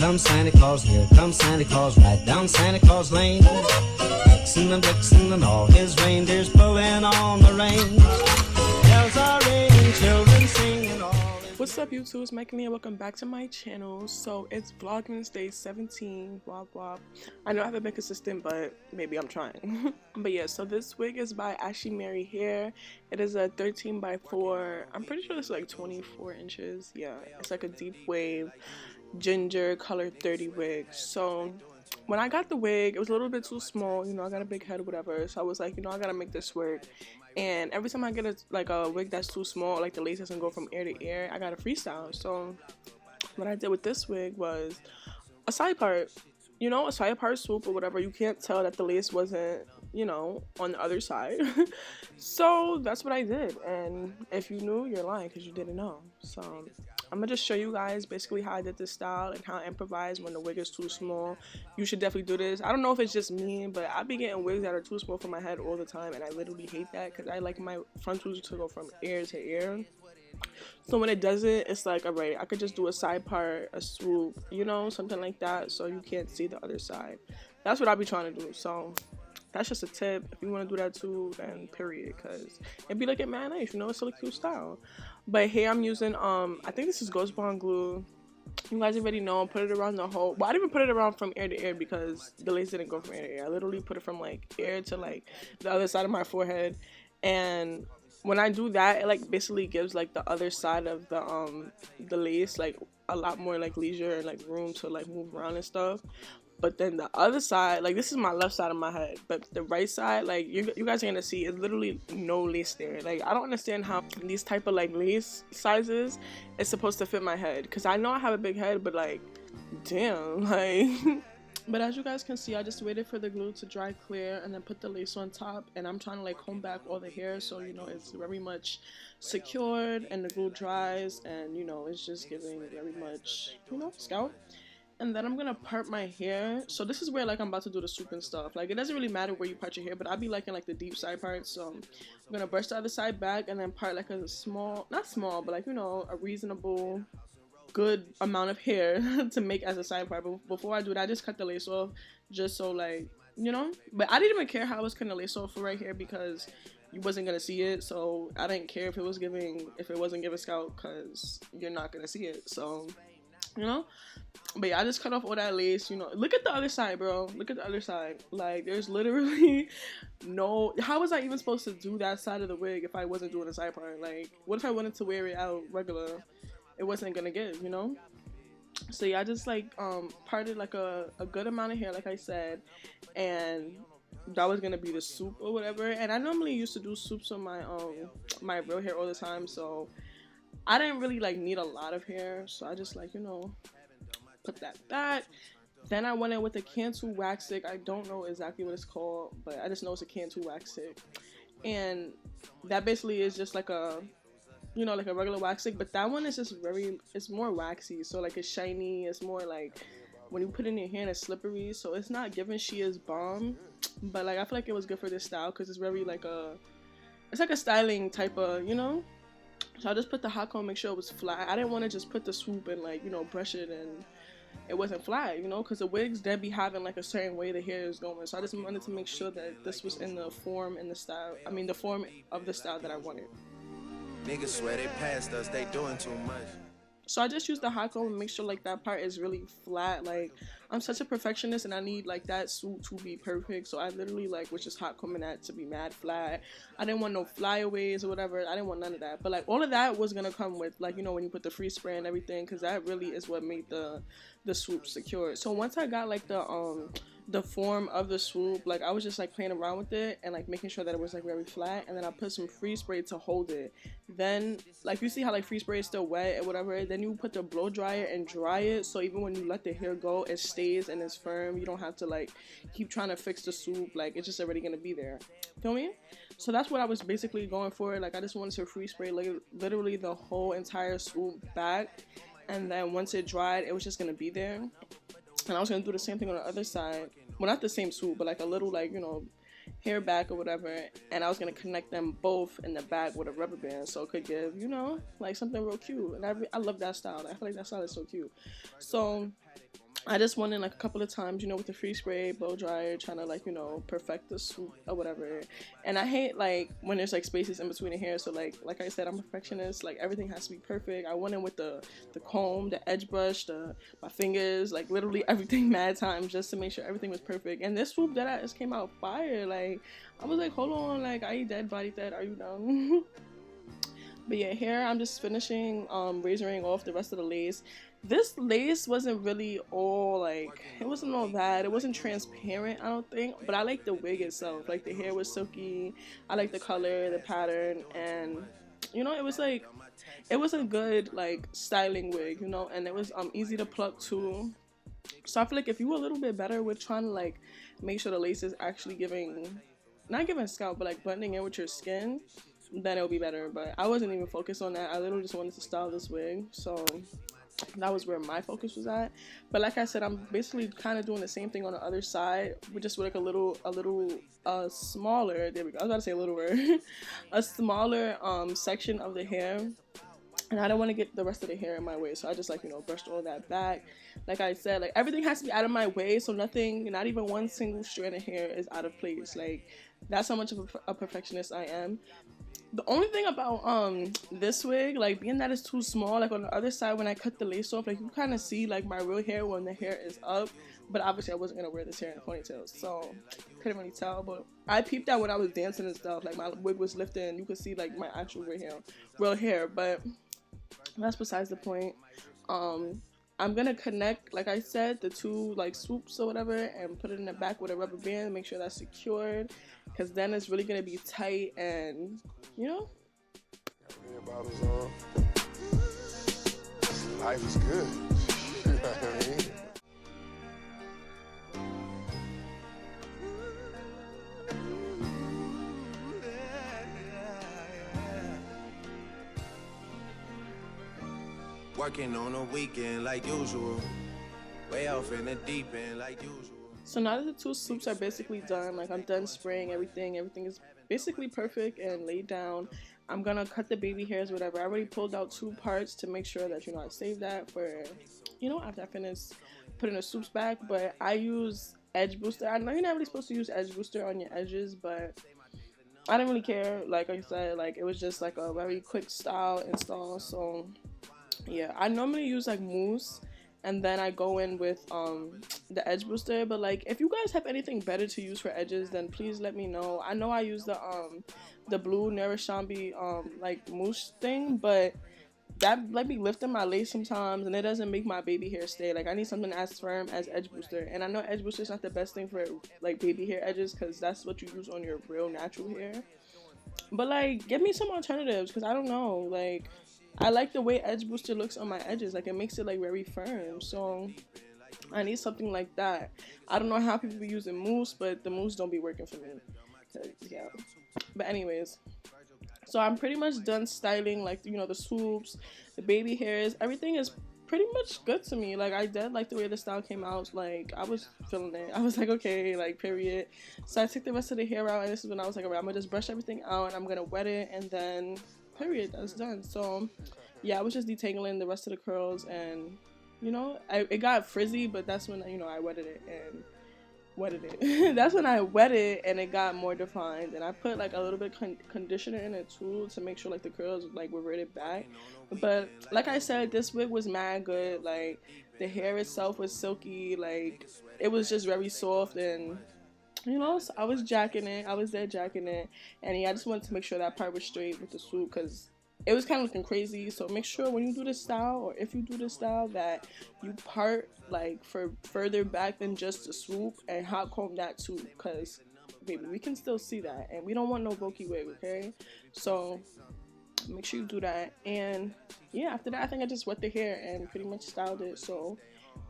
comes Santa Claus, here comes Santa Claus, right down Santa Claus Lane. Vixen and all his reindeers pulling on the reins. Bells are ringing, children singing all. What's up, YouTube? It's Mícah and welcome back to my channel. So it's Vlogmas day 17, blah blah. I know I haven't been consistent, but maybe I'm trying. But yeah, so this wig is by Ashimary Hair. It is a 13 by 4. I'm pretty sure it's like 24 inches. Yeah, it's like a deep wave ginger color 30 wig. So when I got the wig, it was a little bit too small. You know, I got a big head or whatever. So I was like, you know, I gotta make this work. And every time I get a wig that's too small, like the lace doesn't go from ear to ear, I gotta freestyle. So what I did with this wig was a side part, you know, a side part swoop or whatever. You can't tell that the lace wasn't, you know, on the other side. So that's what I did. And if you knew, you're lying because you didn't know. So I'm gonna just show you guys basically how I did this style and how I improvise when the wig is too small. You should definitely do this. I don't know if it's just me, but I be getting wigs that are too small for my head all the time, and I literally hate that because I like my frontals to go from ear to ear. So when it does it, it's like, alright, I could just do a side part, a swoop, you know, something like that, so you can't see the other side. That's what I be trying to do. So that's just a tip. If you want to do that too, then period, because it'd be looking mad nice, you know. It's still a cute style. But here I'm using I think this is Ghost Bond glue. You guys already know. Put it around the whole, well, I didn't even put it around from ear to ear because the lace didn't go from ear to ear. I literally put it from like ear to like the other side of my forehead. And when I do that, it like basically gives like the other side of the lace like a lot more like leisure and like room to like move around and stuff. But then the other side, like this is my left side of my head, but the right side, like you guys are gonna see, is literally no lace there. Like I don't understand how these type of like lace sizes is supposed to fit my head, because I know I have a big head, but like damn, like but as you guys can see, I just waited for the glue to dry clear and then put the lace on top, and I'm trying to like comb back all the hair so you know it's very much secured and the glue dries, and you know it's just giving very much, you know, scalp. And then I'm gonna part my hair. So this is where like I'm about to do the swoop and stuff. Like it doesn't really matter where you part your hair, but I be liking like the deep side parts. So I'm gonna brush the other side back and then part like a small, not small, but like, you know, a reasonable good amount of hair to make as a side part. But before I do that, I just cut the lace off just so like, you know. But I didn't even care how I was cutting the lace off for right here because you wasn't gonna see it. So I didn't care if it wasn't giving scalp, because you're not gonna see it. So, you know. But yeah, I just cut off all that lace, you know. Look at the other side, bro. Look at the other side. Like, there's literally no... How was I even supposed to do that side of the wig if I wasn't doing a side part? Like, what if I wanted to wear it out regular? It wasn't gonna give, you know? So yeah, I just, like, parted, like, a good amount of hair, like I said. And that was gonna be the swoop or whatever. And I normally used to do swoops on my real hair all the time, so I didn't really, like, need a lot of hair. So I just, like, you know, put that back. Then I went in with a Cantu wax stick. I don't know exactly what it's called, but I just know it's a Cantu wax stick. And that basically is just like a, you know, like a regular wax stick, but that one is just it's more waxy. So like it's shiny. It's more like when you put it in your hand, it's slippery. So it's not giving Shea's bomb, but like I feel like it was good for this style because it's very like it's like a styling type of, you know. So I just put the hot comb, make sure it was flat. I didn't want to just put the swoop and like, you know, brush it and it wasn't flat, you know, because the wigs then be having like a certain way the hair is going. So I just wanted to make sure that this was in the form and the style. I mean, the form of the style that I wanted. Niggas swear they passed us, they doing too much. So I just used the hot comb and make sure like that part is really flat. Like I'm such a perfectionist and I need like that swoop to be perfect. So I literally like was just hot combing that to be mad flat. I didn't want no flyaways or whatever. I didn't want none of that. But like all of that was gonna come with like, you know, when you put the free spray and everything, because that really is what made the swoop secure. So once I got like the form of the swoop, like I was just like playing around with it and like making sure that it was like very flat, and then I put some free spray to hold it. Then like you see how like free spray is still wet and whatever, then you put the blow dryer and dry it, so even when you let the hair go, it stays and it's firm. You don't have to like keep trying to fix the swoop, like it's just already gonna be there, feel me? So that's what I was basically going for. Like I just wanted to free spray like literally the whole entire swoop back, and then once it dried, it was just gonna be there. And I was gonna do the same thing on the other side. Well, not the same swoop, but like a little like, you know, hair back or whatever. And I was gonna connect them both in the back with a rubber band, so it could give, you know, like something real cute. And I love that style. I feel like that style is so cute. So I just went in like a couple of times, you know, with the free spray blow dryer, trying to like, you know, perfect the swoop or whatever. And I hate like when there's like spaces in between the hair. So like I said, I'm a perfectionist. Like everything has to be perfect. I went in with the comb, the edge brush, my fingers, like literally everything mad times just to make sure everything was perfect. And this swoop that I just came out fire. Like I was like, hold on, like are you dead, body dead? Are you done? But yeah, here I'm just finishing razoring off the rest of the lace. This lace wasn't really all like, it wasn't all that, it wasn't transparent, I don't think, but I like the wig itself. Like the hair was silky, I like the color, the pattern, and you know, it was like, it was a good like styling wig, you know, and it was easy to pluck too. So I feel like if you were a little bit better with trying to like make sure the lace is actually giving, not giving scalp, but like blending in with your skin, then it'll be better. But I wasn't even focused on that. I literally just wanted to style this wig, so that was where my focus was at. But like I said, I'm basically kind of doing the same thing on the other side, with just with like a little smaller, there we go, I was about to say a little word, a smaller section of the hair. And I don't want to get the rest of the hair in my way, so I just like, you know, brushed all that back. Like I said, like everything has to be out of my way, so nothing, not even one single strand of hair is out of place. Like that's how much of a perfectionist I am. The only thing about this wig, like being that it's too small, like on the other side when I cut the lace off, like you kind of see like my real hair when the hair is up. But obviously I wasn't gonna wear this hair in a ponytail, so couldn't really tell. But I peeped out when I was dancing and stuff, like my wig was lifted and you could see like my actual real hair. But that's besides the point. I'm gonna connect, like I said, the two like swoops or whatever and put it in the back with a rubber band and make sure that's secured, because then it's really gonna be tight and, you know. Bottles on. Life is good. You know what I mean? Working on a weekend like usual. Way off in the deep end like usual. So now that the two swoops are basically done, like I'm done spraying everything is basically perfect and laid down. I'm gonna cut the baby hairs, whatever. I already pulled out 2 parts to make sure that, you know, I save that for, you know, after I finish putting the swoops back. But I use edge booster. I know you're not really supposed to use edge booster on your edges, but I didn't really care. Like I said, like it was just like a very quick style install. So yeah, I normally use like mousse and then I go in with the edge booster. But like if you guys have anything better to use for edges, then please let me know. I know I use the blue Nerashambi like mousse thing, but that let me lift in my lace sometimes and it doesn't make my baby hair stay. Like I need something as firm as edge booster, and I know edge booster is not the best thing for like baby hair edges because that's what you use on your real natural hair. But like give me some alternatives, because I don't know, like I like the way edge booster looks on my edges. Like it makes it like very firm, so I need something like that. I don't know how people be using mousse, but the mousse don't be working for me. Yeah. But anyways, so I'm pretty much done styling, like, you know, the swoops, the baby hairs, everything is pretty much good to me. Like I did like the way the style came out. Like I was feeling it. I was like, okay, like period. So I took the rest of the hair out, and this is when I was like, alright, I'm gonna just brush everything out and I'm gonna wet it, and then period, that's done. So yeah, I was just detangling the rest of the curls, and you know, it got frizzy, but that's when, you know, I wetted it and wetted it. That's when I wet it and it got more defined, and I put like a little bit conditioner in it too to make sure like the curls like were reverted back. But like I said, this wig was mad good. Like the hair itself was silky, like it was just very soft, and you know, so I was jacking it. I was there jacking it, and yeah, I just wanted to make sure that part was straight with the swoop because it was kind of looking crazy. So make sure when you do this style, or if you do this style, that you part like for further back than just the swoop, and hot comb that too, because baby, we can still see that, and we don't want no bulky wig, okay? So make sure you do that. And yeah, after that I think I just wet the hair and pretty much styled it. So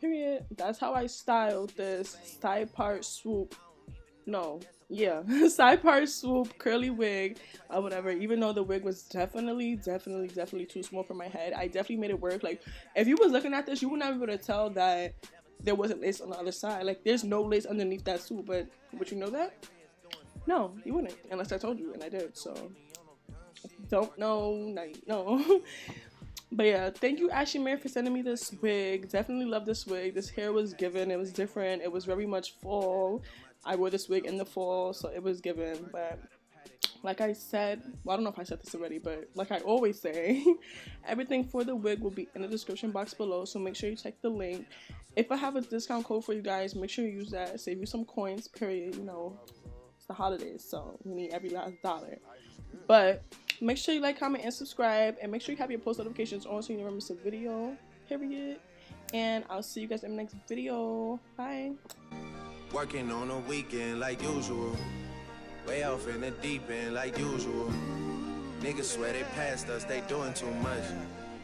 period, that's how I styled this side part swoop. No, yeah, side part swoop curly wig or whatever. Even though the wig was definitely too small for my head, I definitely made it work. Like if you was looking at this, you would not be able to tell that there wasn't lace on the other side. Like there's no lace underneath that swoop, but would you know that? No, you wouldn't, unless I told you, and I did. So don't know, now you know. But yeah, thank you Ashimary for sending me this wig. Definitely love this wig. This hair was given. It was different. It was very much fall. I wore this wig in the fall, so it was given. But like I said, well, I don't know if I said this already, but like I always say, everything for the wig will be in the description box below, so make sure you check the link. If I have a discount code for you guys, make sure you use that. Save you some coins, period. You know, it's the holidays, so we need every last dollar. But make sure you like, comment, and subscribe, and make sure you have your post notifications on so you never miss a video, period. And I'll see you guys in the next video. Bye. Working on a weekend like usual. Way off in the deep end like usual. Niggas swear they passed us, they doing too much.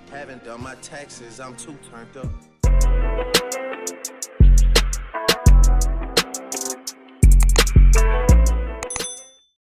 Haven't done my taxes, I'm too turned up.